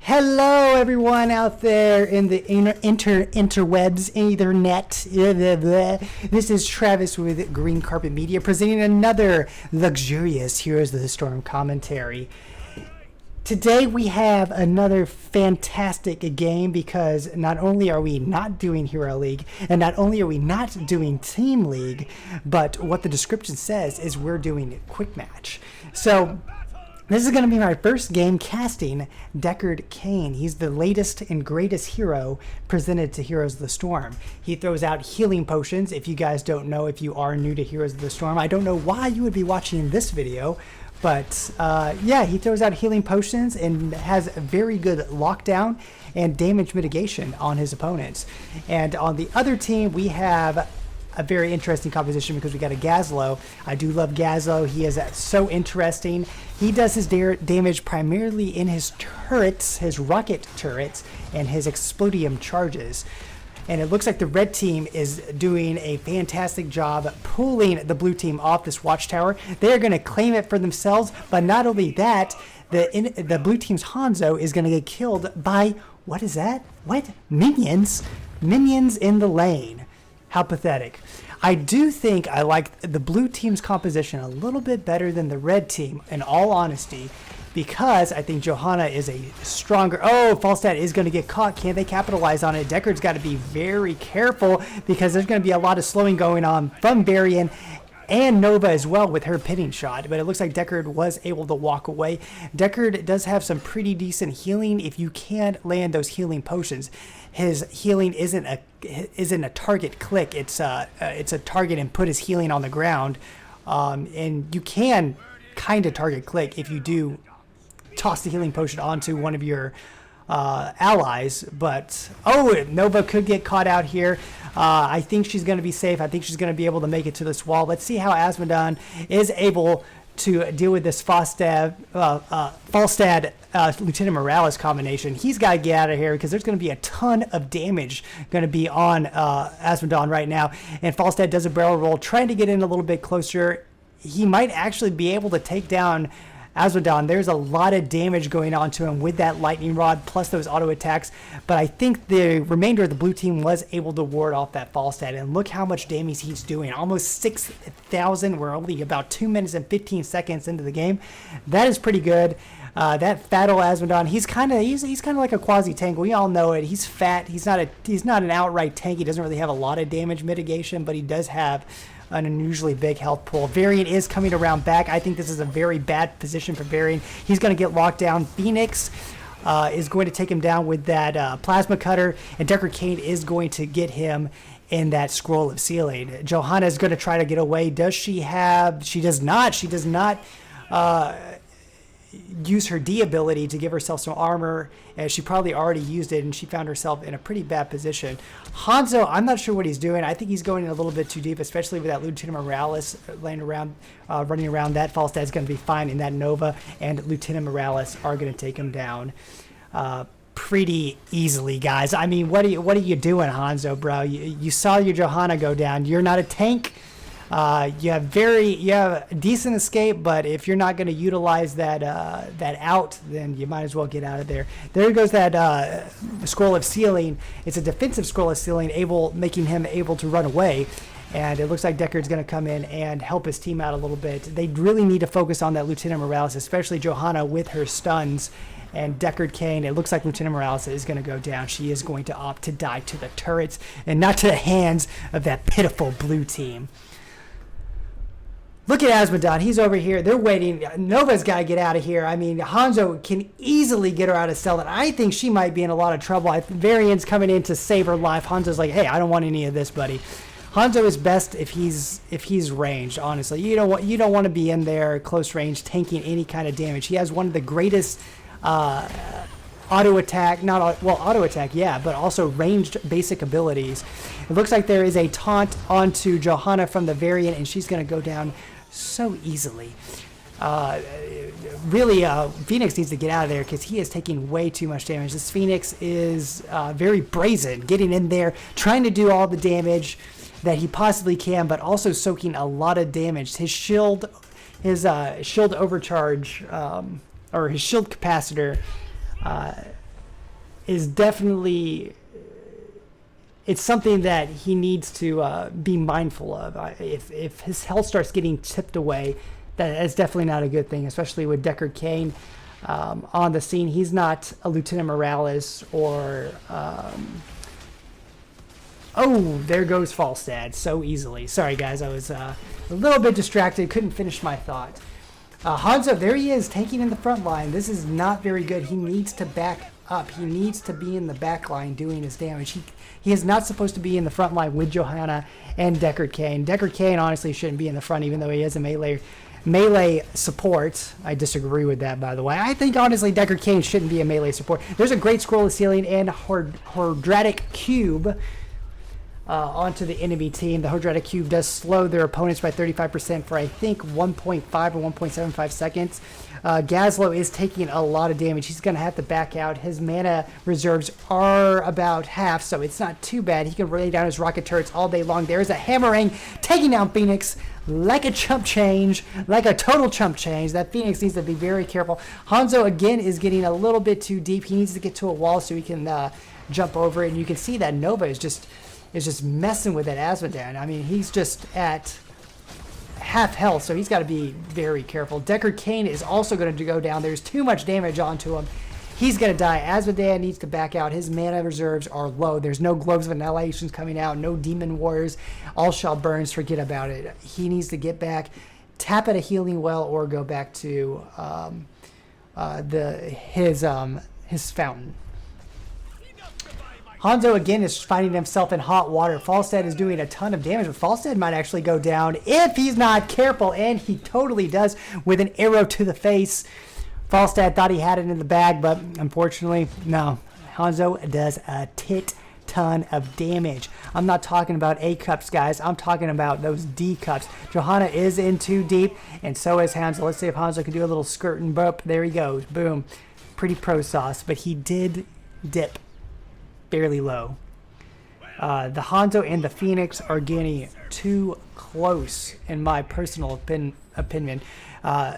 Hello, everyone out there in the interwebs, ethernet. This is Travis with Green Carpet Media presenting another luxurious Heroes of the Storm commentary. Today we have another fantastic game because not only are we not doing Hero League and not only are we not doing Team League, but what the description says is we're doing Quick Match. So this is going to be my first game casting Deckard Cain. He's the latest and greatest hero presented to Heroes of the Storm. He throws out healing potions. If you guys don't know, if you are new to Heroes of the Storm, I don't know why you would be watching this video, but yeah, he throws out healing potions and has very good lockdown and damage mitigation on his opponents. And on the other team, we have a very interesting composition because we got a Gazlo. I do love Gazlo. He is so interesting. He does his damage primarily in his turrets, his rocket turrets, and his explodium charges. And it looks like the red team is doing a fantastic job pulling the blue team off this watchtower. They're going to claim it for themselves, but not only that, the blue team's Hanzo is going to get killed by, what is that? What? Minions? Minions in the lane. How pathetic. I do think I like the blue team's composition a little bit better than the red team, in all honesty, because I think Johanna is a stronger... Oh, Falstad is going to get caught. Can they capitalize on it? Deckard's got to be very careful because there's going to be a lot of slowing going on from Varian and Nova as well with her pinning shot, but it looks like Deckard was able to walk away. Deckard does have some pretty decent healing if you can't land those healing potions. His healing isn't a target click. It's a target and put his healing on the ground, and you can kind of target click if you do toss the healing potion onto one of your allies. But Nova could get caught out here. I think she's going to be safe. I think she's going to be able to make it to this wall. Let's see how Asmodon is able to deal with this Falstad Lieutenant Morales combination. He's got to get out of here because there's going to be a ton of damage going to be on Asmodon right now. And Falstad does a barrel roll, trying to get in a little bit closer. He might actually be able to take down Asmodon. There's a lot of damage going on to him with that lightning rod plus those auto attacks, but I think the remainder of the blue team was able to ward off that Falstad, and look how much damage he's doing. Almost 6,000. We're only about 2 minutes and 15 seconds into the game. That is pretty good. That Fatal Asmodon, he's kind of like a quasi tank. We all know it. He's fat. He's not an outright tank. He doesn't really have a lot of damage mitigation, but he does have an unusually big health pool. Varian is coming around back. I think this is a very bad position for Varian. He's going to get locked down. Phoenix is going to take him down with that plasma cutter, and Deckard Cain is going to get him in that scroll of sealing. Johanna is going to try to get away. Does she have? She does not. She does not use her D ability to give herself some armor, as she probably already used it, and she found herself in a pretty bad position. Hanzo, I'm not sure what he's doing. I think he's going in a little bit too deep, especially with that Lieutenant Morales running around. That Falstad's going to be fine, and that Nova and Lieutenant Morales are going to take him down pretty easily, guys. I mean, what are you doing, Hanzo, bro? You saw your Johanna go down. You're not a tank. You have a decent escape, but if you're not going to utilize that out, then you might as well get out of there. There goes that scroll of sealing. It's a defensive scroll of sealing, making him able to run away. And it looks like Deckard's going to come in and help his team out a little bit. They really need to focus on that Lieutenant Morales, especially Johanna with her stuns. And Deckard Cain, it looks like Lieutenant Morales is going to go down. She is going to opt to die to the turrets and not to the hands of that pitiful blue team. Look at Asmodon. He's over here. They're waiting. Nova's got to get out of here. I mean, Hanzo can easily get her out of cell, and I think she might be in a lot of trouble. Varian's coming in to save her life. Hanzo's like, hey, I don't want any of this, buddy. Hanzo is best if he's ranged, honestly. You don't want to be in there close range tanking any kind of damage. He has one of the greatest auto attack, but also ranged basic abilities. It looks like there is a taunt onto Johanna from the Varian, and she's going to go down so easily. Phoenix needs to get out of there because he is taking way too much damage. This Phoenix is very brazen, getting in there, trying to do all the damage that he possibly can, but also soaking a lot of damage. His shield overcharge, or his shield capacitor, is definitely, it's something that he needs to be mindful of. If his health starts getting tipped away, that is definitely not a good thing, especially with Deckard Cain on the scene. He's not a Lieutenant Morales or... oh, there goes Falstad so easily. Sorry, guys. I was a little bit distracted. Couldn't finish my thought. Hanzo, there he is, taking in the front line. This is not very good. He needs to back up. He needs to be in the back line doing his damage. He is not supposed to be in the front line with Johanna and Deckard Cain. Deckard Cain honestly shouldn't be in the front, even though he is a melee support. I disagree with that, by the way. I think, honestly, Deckard Cain shouldn't be a melee support. There's a great scroll of ceiling and Hordratic Cube onto the enemy team. The Hordratic Cube does slow their opponents by 35% for, I think, 1.5 or 1.75 seconds. Gazlo is taking a lot of damage. He's going to have to back out. His mana reserves are about half, so it's not too bad. He can lay down his rocket turrets all day long. There is a hammering, taking down Phoenix like a chump change, like a total chump change. That Phoenix needs to be very careful. Hanzo, again, is getting a little bit too deep. He needs to get to a wall so he can jump over it, and you can see that Nova is just messing with that Azmodan. I mean, he's just at half health, so he's got to be very careful. Deckard Cain is also going to go down. There's too much damage onto him. He's going to die. Azmodan needs to back out. His mana reserves are low. There's no Globes of Annihilations coming out, no Demon Warriors. All shall burns. Forget about it. He needs to get back, tap at a healing well, or go back to his fountain. Hanzo, again, is finding himself in hot water. Falstad is doing a ton of damage, but Falstad might actually go down if he's not careful, and he totally does with an arrow to the face. Falstad thought he had it in the bag, but unfortunately, no. Hanzo does a ton of damage. I'm not talking about A cups, guys. I'm talking about those D cups. Johanna is in too deep, and so is Hanzo. Let's see if Hanzo can do a little skirt and bump. There he goes. Boom. Pretty pro sauce, but he did dip fairly low. The Hanzo and the Phoenix are getting too close, in my personal opinion.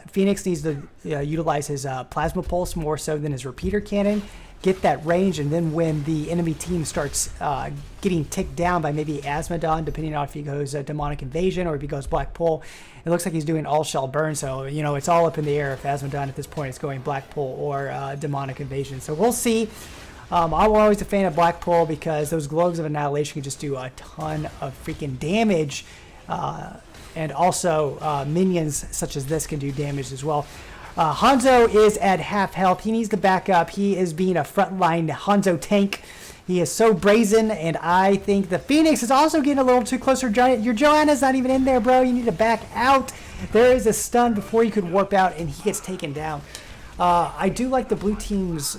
Phoenix needs to utilize his plasma pulse more so than his repeater cannon, get that range, and then when the enemy team starts getting ticked down by maybe Azmodan, depending on if he goes Demonic Invasion or if he goes Black Pull, it looks like he's doing All Shall Burn, so it's all up in the air if Azmodan at this point is going Black Pull or Demonic Invasion. So we'll see. I'm always a fan of Black Pull because those Globes of Annihilation can just do a ton of freaking damage. And also minions such as this can do damage as well. Hanzo is at half health. He needs to back up. He is being a frontline Hanzo tank. He is so brazen, and I think the Phoenix is also getting a little too close. Your Joanna's not even in there, bro. You need to back out. There is a stun before you could warp out, and he gets taken down. I do like the blue team's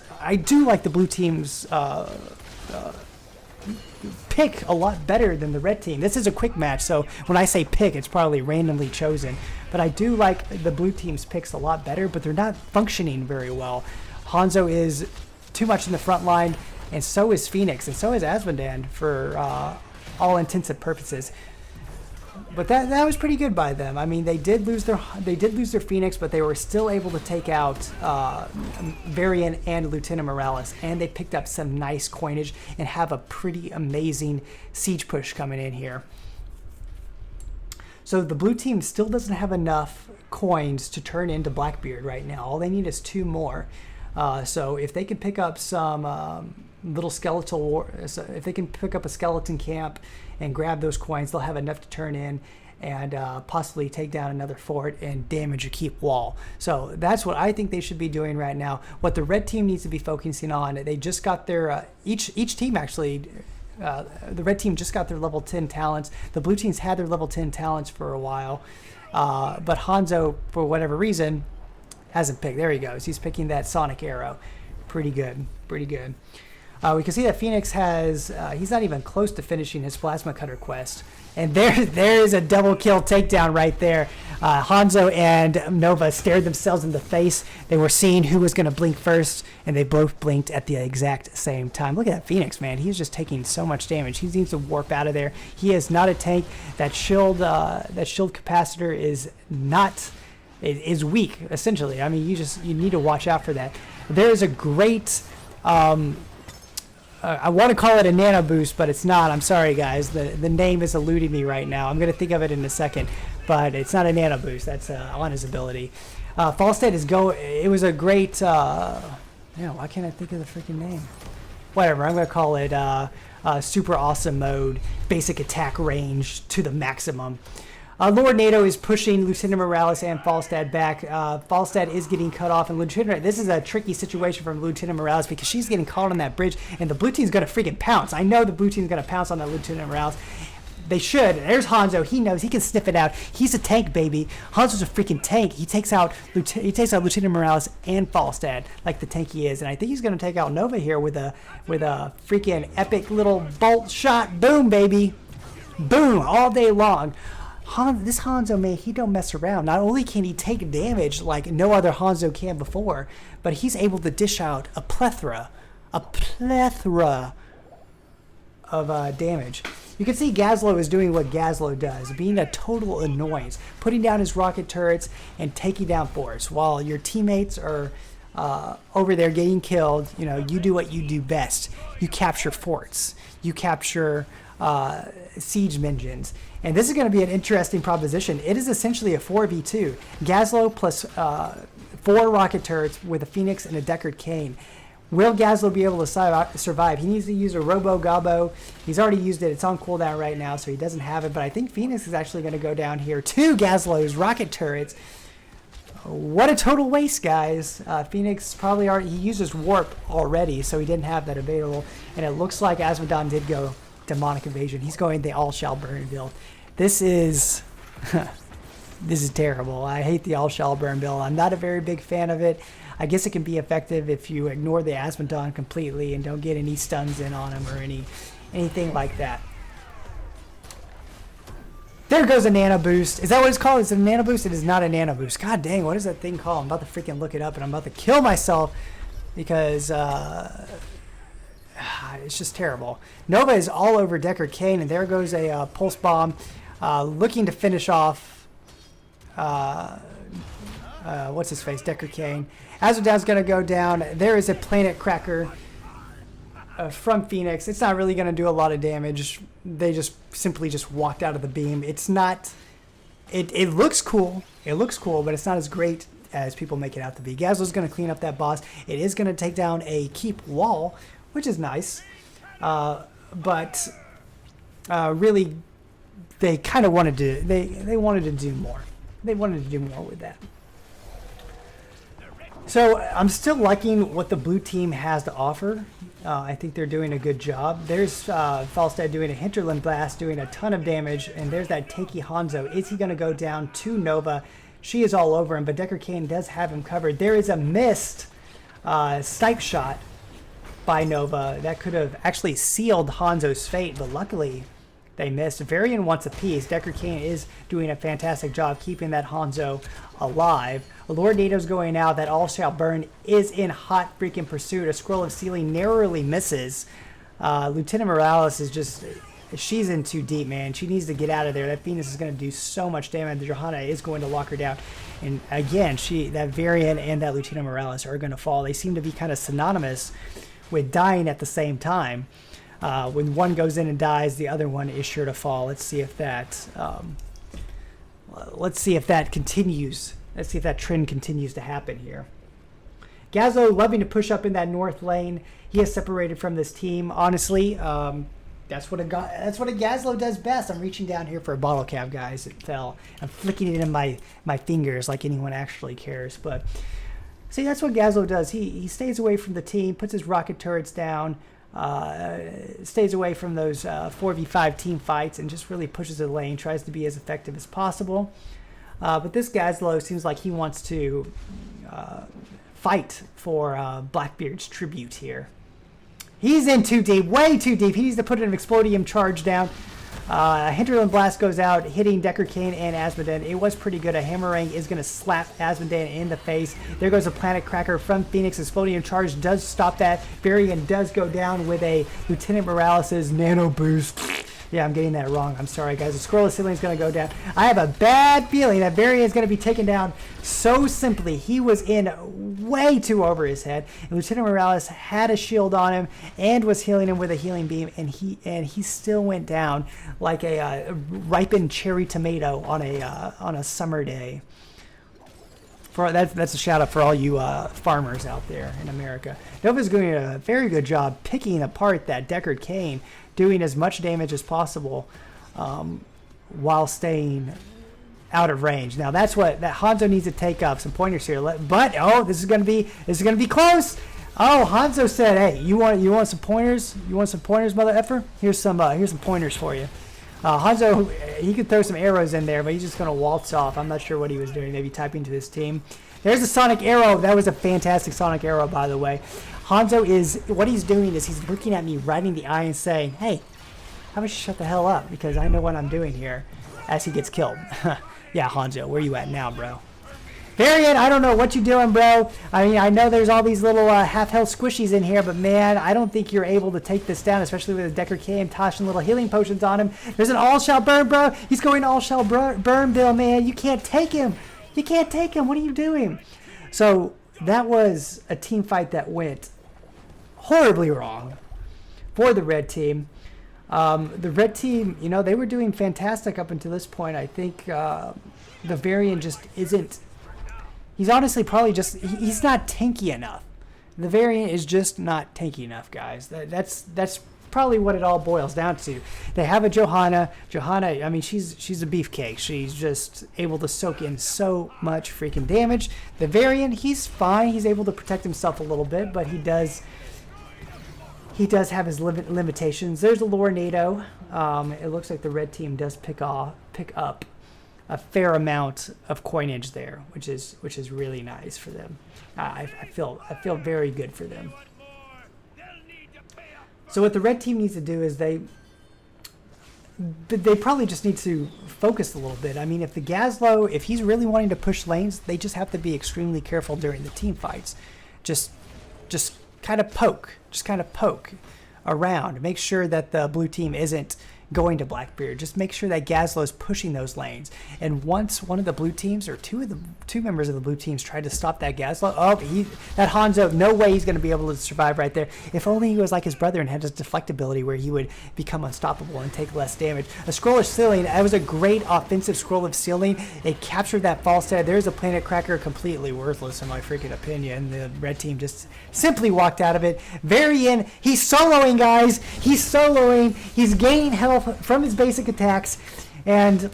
pick a lot better than the red team. This is a quick match, so when I say pick, it's probably randomly chosen. But I do like the blue team's picks a lot better, but they're not functioning very well. Hanzo is too much in the front line, and so is Phoenix, and so is Azmodan for all intents and purposes. But that was pretty good by them. I mean, they did lose their Phoenix, but they were still able to take out Varian and Lieutenant Morales, and they picked up some nice coinage and have a pretty amazing siege push coming in here. So the blue team still doesn't have enough coins to turn into Blackbeard right now. All they need is 2 more. So if they can pick up some little skeletal war, if they can pick up a skeleton camp and grab those coins, they'll have enough to turn in and possibly take down another fort and damage a keep wall. So that's what I think they should be doing right now. What the red team needs to be focusing on, they just got their each team actually. The red team just got their level 10 talents. The blue team's had their level 10 talents for a while, but Hanzo, for whatever reason, hasn't picked. There he goes. He's picking that Sonic Arrow. Pretty good. Pretty good. We can see that Phoenix has, he's not even close to finishing his Plasma Cutter quest. And there is a double kill takedown right there. Hanzo and Nova stared themselves in the face. They were seeing who was going to blink first, and they both blinked at the exact same time. Look at that Phoenix, man. He's just taking so much damage. He needs to warp out of there. He is not a tank. That shield capacitor is not... It is weak, essentially. I mean, you need to watch out for that. There is a great I want to call it a nano boost, but it's not. I'm sorry, guys. The name is eluding me right now. I'm going to think of it in a second, but it's not a nano boost. That's on his ability. Falstad is it was a great. Why can't I think of the freaking name? Whatever. I'm going to call it super awesome mode, basic attack range to the maximum. Lord NATO is pushing Lieutenant Morales and Falstad back. Falstad is getting cut off, and this is a tricky situation for Lieutenant Morales because she's getting caught on that bridge, and the blue team's going to freaking pounce. I know the blue team's going to pounce on that Lieutenant Morales. They should. There's Hanzo. He knows. He can sniff it out. He's a tank, baby. Hanzo's a freaking tank. He takes out Lieutenant Morales and Falstad like the tank he is, and I think he's going to take out Nova here with a freaking epic little bolt shot. Boom, baby. Boom, all day long. This Hanzo, man, he don't mess around. Not only can he take damage like no other Hanzo can before, but he's able to dish out a plethora of damage. You can see Gazlo is doing what Gazlo does, being a total annoyance, putting down his rocket turrets and taking down forts, while your teammates are over there getting killed. You do what you do best. You capture forts. You capture siege minions. And this is going to be an interesting proposition. It is essentially a 4v2. Gazlo plus 4 rocket turrets with a Phoenix and a Deckard Cain. Will Gazlo be able to survive? He needs to use a Robo Gobbo. He's already used it. It's on cooldown right now, so he doesn't have it. But I think Phoenix is actually going to go down here to Gazlo's rocket turrets. What a total waste, guys. Phoenix probably he uses Warp already, so he didn't have that available. And it looks like Asmodon did go Demonic Invasion. He's going the All Shall Burn build. This is terrible. I hate the All Shall Burn build. I'm not a very big fan of it. I guess it can be effective if you ignore the Asmodon completely and don't get any stuns in on him or anything like that. There goes a nano boost. Is that what it's called? Is it a nano boost? It is not a nano boost. God dang, what is that thing called? I'm about to freaking look it up and I'm about to kill myself because it's just terrible. Nova is all over Deckard Cain, and there goes a pulse bomb looking to finish off what's his face, Deckard Cain. Azrael's going to go down. There is a planet cracker from Phoenix. It's not really going to do a lot of damage. They just simply walked out of the beam. It's not. It looks cool. It looks cool, but it's not as great as people make it out to be. Gazlo's going to clean up that boss. It is going to take down a keep wall, which is nice. But really, they kind of wanted to. They wanted to do more. They wanted to do more with that. So I'm still liking what the blue team has to offer. I think they're doing a good job. There's Falstad doing a Hinterland Blast, doing a ton of damage, and there's that tanky Hanzo. Is he going to go down to Nova? She is all over him, but Deckard Cain does have him covered. There is a missed snipe shot by Nova that could have actually sealed Hanzo's fate, but luckily they missed. Varian wants a piece. Deckard Cain is doing a fantastic job keeping that Hanzo alive. Lord NATO's going out. That All Shall Burn is in hot freaking pursuit. A Scroll of Sealing narrowly misses. Lieutenant Morales is just... She's in too deep, man. She needs to get out of there. That Phoenix is going to do so much damage. Johanna is going to lock her down. And again, that Varian and that Lieutenant Morales are going to fall. They seem to be kind of synonymous with dying at the same time. When one goes in and dies, the other one is sure to fall. Let's see if that continues. Let's see if that trend continues to happen here. Gazlo loving to push up in that north lane. He is separated from this team. Honestly, that's what a Gazlo does best. I'm reaching down here for a bottle cap, guys. It fell. I'm flicking it in my fingers like anyone actually cares. But see, that's what Gazlo does. He stays away from the team, puts his rocket turrets down, stays away from those 4v5 team fights, and just really pushes the lane, tries to be as effective as possible. But this Gazlo seems like he wants to fight for Blackbeard's tribute here. He's in too deep, way too deep. He needs to put an Explodium charge down. Hinterland Blast goes out, hitting Deckard Cain and Asmodon. It was pretty good. A Hammerang is going to slap Asmodon in the face. There goes a Planet Cracker from Phoenix. Explodium charge does stop that. Varian does go down with a Lieutenant Morales' Nano Boost. Yeah, I'm getting that wrong. I'm sorry, guys. The scroll of ceiling is going to go down. I have a bad feeling that Varian is going to be taken down so simply. He was in way too over his head. And Lieutenant Morales had a shield on him and was healing him with a healing beam, and he still went down like a ripened cherry tomato on a summer day. That's a shout out for all you farmers out there in America. Nova's doing a very good job picking apart that Deckard Cain, doing as much damage as possible while staying out of range. Now that Hanzo needs to take up some pointers here. But this is gonna be close. Oh, Hanzo said, "Hey, you want some pointers? You want some pointers, mother effer? Here's some pointers for you." Hanzo, he could throw some arrows in there, but he's just going to waltz off. I'm not sure what he was doing. Maybe typing to his team. There's a sonic arrow. That was a fantastic sonic arrow, by the way. Hanzo what he's doing is he's looking at me right in the eye and saying, "Hey, how about you shut the hell up? Because I know what I'm doing here," as he gets killed. Yeah, Hanzo, where you at now, bro? Varian, I don't know what you're doing, bro. I mean, I know there's all these little half-health squishies in here, but man, I don't think you're able to take this down, especially with a Deckard Cain tossing little healing potions on him. There's an all-shall burn, bro. He's going all-shall burn, Bill, man. You can't take him. You can't take him. What are you doing? So that was a team fight that went horribly wrong for the red team. The red team, they were doing fantastic up until this point. I think the Varian just isn't. He's honestly probably he's not tanky enough. The Variant is just not tanky enough, guys. That's probably what it all boils down to. They have a Johanna. Johanna, I mean, she's a beefcake. She's just able to soak in so much freaking damage. The Variant, he's fine. He's able to protect himself a little bit, but he does have his limitations. There's a Lornado. It looks like the red team does pick up a fair amount of coinage there, which is really nice for them. I feel very good for them. So what the red team needs to do is they probably just need to focus a little bit. I mean, if the Gazlo, if he's really wanting to push lanes, they just have to be extremely careful during the team fights. Just kind of poke around. Make sure that the blue team isn't going to Blackbeard. Just make sure that Gazlo is pushing those lanes. And once one of the blue teams, or two members of the blue teams, tried to stop that Gazlo, that Hanzo, no way he's going to be able to survive right there. If only he was like his brother and had his deflect ability where he would become unstoppable and take less damage. A scroll of ceiling, that was a great offensive scroll of ceiling. It captured that false head. There's a planet cracker, completely worthless in my freaking opinion. The red team just simply walked out of it. Varian, he's soloing, guys. He's soloing. He's gaining health from his basic attacks, and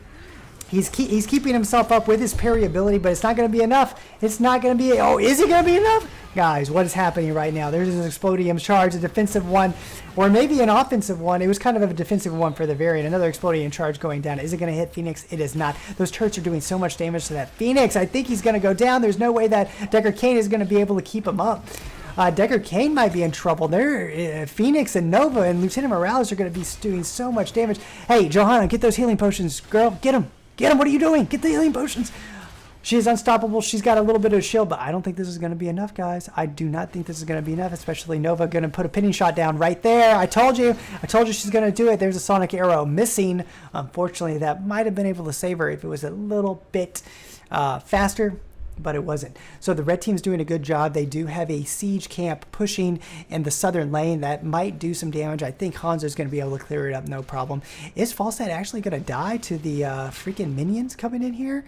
he's keeping himself up with his parry ability, but it's not going to be enough. It's not going to be. Oh, is it going to be enough? Guys, what is happening right now? There's an Explodium charge, a defensive one, or maybe an offensive one. It was kind of a defensive one for the Variant. Another Explodium charge going down. Is it going to hit Phoenix? It is not. Those turrets are doing so much damage to that Phoenix. I think he's going to go down. There's no way that Deckard Cain is going to be able to keep him up. Deckard Cain might be in trouble. Phoenix and Nova and Lieutenant Morales are going to be doing so much damage. Hey, Johanna, get those healing potions, girl. Get them. Get them. What are you doing? Get the healing potions. She is unstoppable. She's got a little bit of a shield, but I don't think this is going to be enough, guys. I do not think this is going to be enough, especially Nova going to put a pinning shot down right there. I told you she's going to do it. There's a sonic arrow missing. Unfortunately, that might have been able to save her if it was a little bit faster, but it wasn't. So the red team's doing a good job. They do have a siege camp pushing in the southern lane that might do some damage. I think Hanzo's going to be able to clear it up, no problem. Is Falstad actually going to die to the freaking minions coming in here?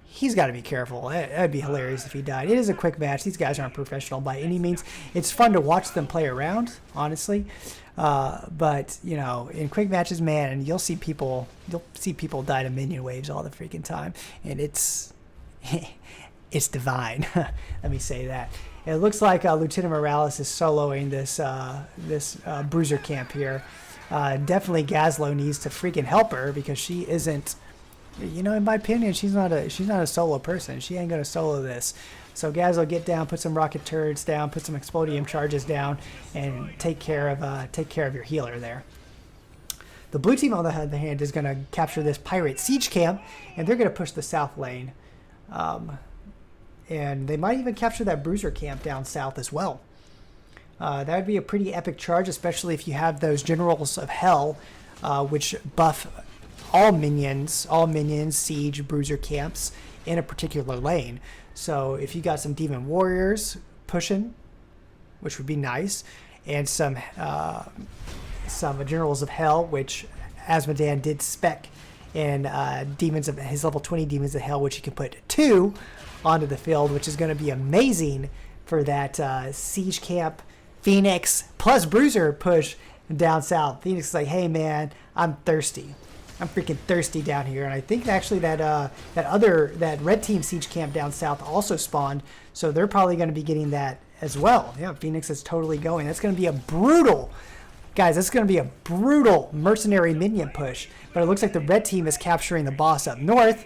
He's got to be careful. That'd be hilarious if he died. It is a quick match. These guys aren't professional by any means. It's fun to watch them play around, honestly. But in quick matches, man, and you'll see people die to minion waves all the freaking time, and it's divine. Let me say that. It looks like Lieutenant Morales is soloing this bruiser camp here. Definitely Gazlo needs to freaking help her, because she isn't. In my opinion, she's not a solo person. She ain't gonna solo this. So Gazlo, get down, put some rocket turrets down, put some explodium charges down, and take care of your healer there. The blue team, on the other hand, is gonna capture this pirate siege camp, and they're gonna push the south lane, and they might even capture that bruiser camp down south as well. That would be a pretty epic charge, especially if you have those generals of hell which buff all minions, siege, bruiser camps in a particular lane. So if you got some demon warriors pushing, which would be nice, and some generals of hell, which Asmodan did spec in demons of his level 20 demons of hell, which you can put 2 onto the field, which is going to be amazing for that siege camp Phoenix plus bruiser push down south. Phoenix is like, hey man, I'm thirsty. I'm freaking thirsty down here. And I think actually that red team siege camp down south also spawned, so they're probably going to be getting that as well. Yeah, Phoenix is totally going. That's going to be a brutal, guys, that's going to be a brutal mercenary minion push. But it looks like the red team is capturing the boss up north,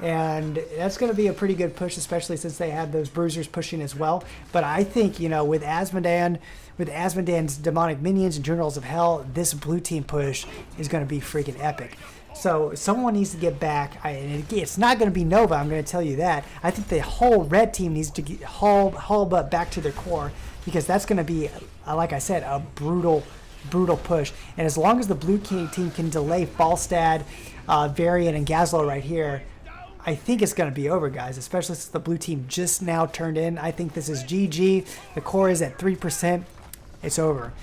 and that's going to be a pretty good push, especially since they had those bruisers pushing as well. But I think, you know, with Asmodan's demonic minions and generals of hell, this blue team push is going to be freaking epic. So someone needs to get back. It's not going to be Nova, I'm going to tell you that. I think the whole red team needs to get haul back to their core, because that's going to be, like I said, a brutal push. And as long as the blue team can delay Falstad, Varian, and Gazlo right here, I think it's going to be over, guys, especially since the blue team just now turned in. I think this is GG. The core is at 3%. It's over.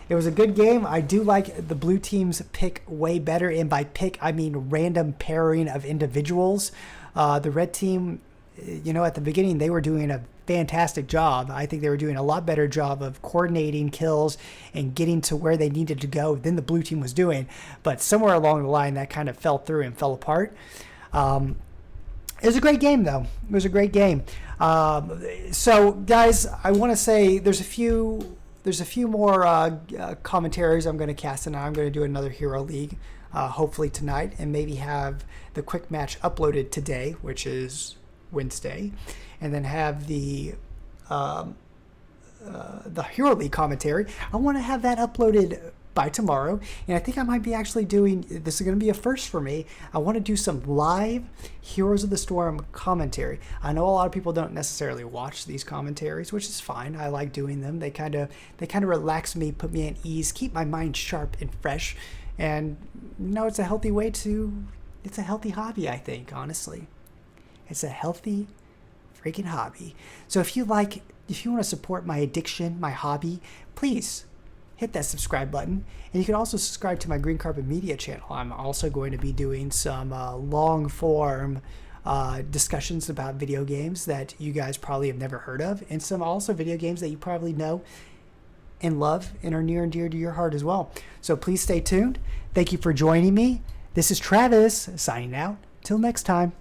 It was a good game. I do like the blue team's pick way better, and by pick, I mean random pairing of individuals. The red team, you know, at the beginning, they were doing a fantastic job. I think they were doing a lot better job of coordinating kills and getting to where they needed to go than the blue team was doing. But somewhere along the line, that kind of fell through and fell apart. It was a great game, though. It was a great game. So, guys, I want to say there's a few more commentaries I'm going to cast, and I'm going to do another Hero League, hopefully tonight, and maybe have the quick match uploaded today, which is Wednesday, and then have the Hero League commentary. I want to have that uploaded by tomorrow, and I think I might be actually doing, this is going to be a first for me, I want to do some live Heroes of the Storm commentary. I know a lot of people don't necessarily watch these commentaries, which is fine. I like doing them. They kind of relax me, put me at ease, keep my mind sharp and fresh, and you know, it's a healthy hobby, I think, honestly. It's a healthy freaking hobby. So if you want to support my addiction, my hobby, please hit that subscribe button. And you can also subscribe to my Green Carpet Media channel. I'm also going to be doing some long form discussions about video games that you guys probably have never heard of, and some also video games that you probably know and love and are near and dear to your heart as well. So please stay tuned. Thank you for joining me. This is Travis signing out. Till next time.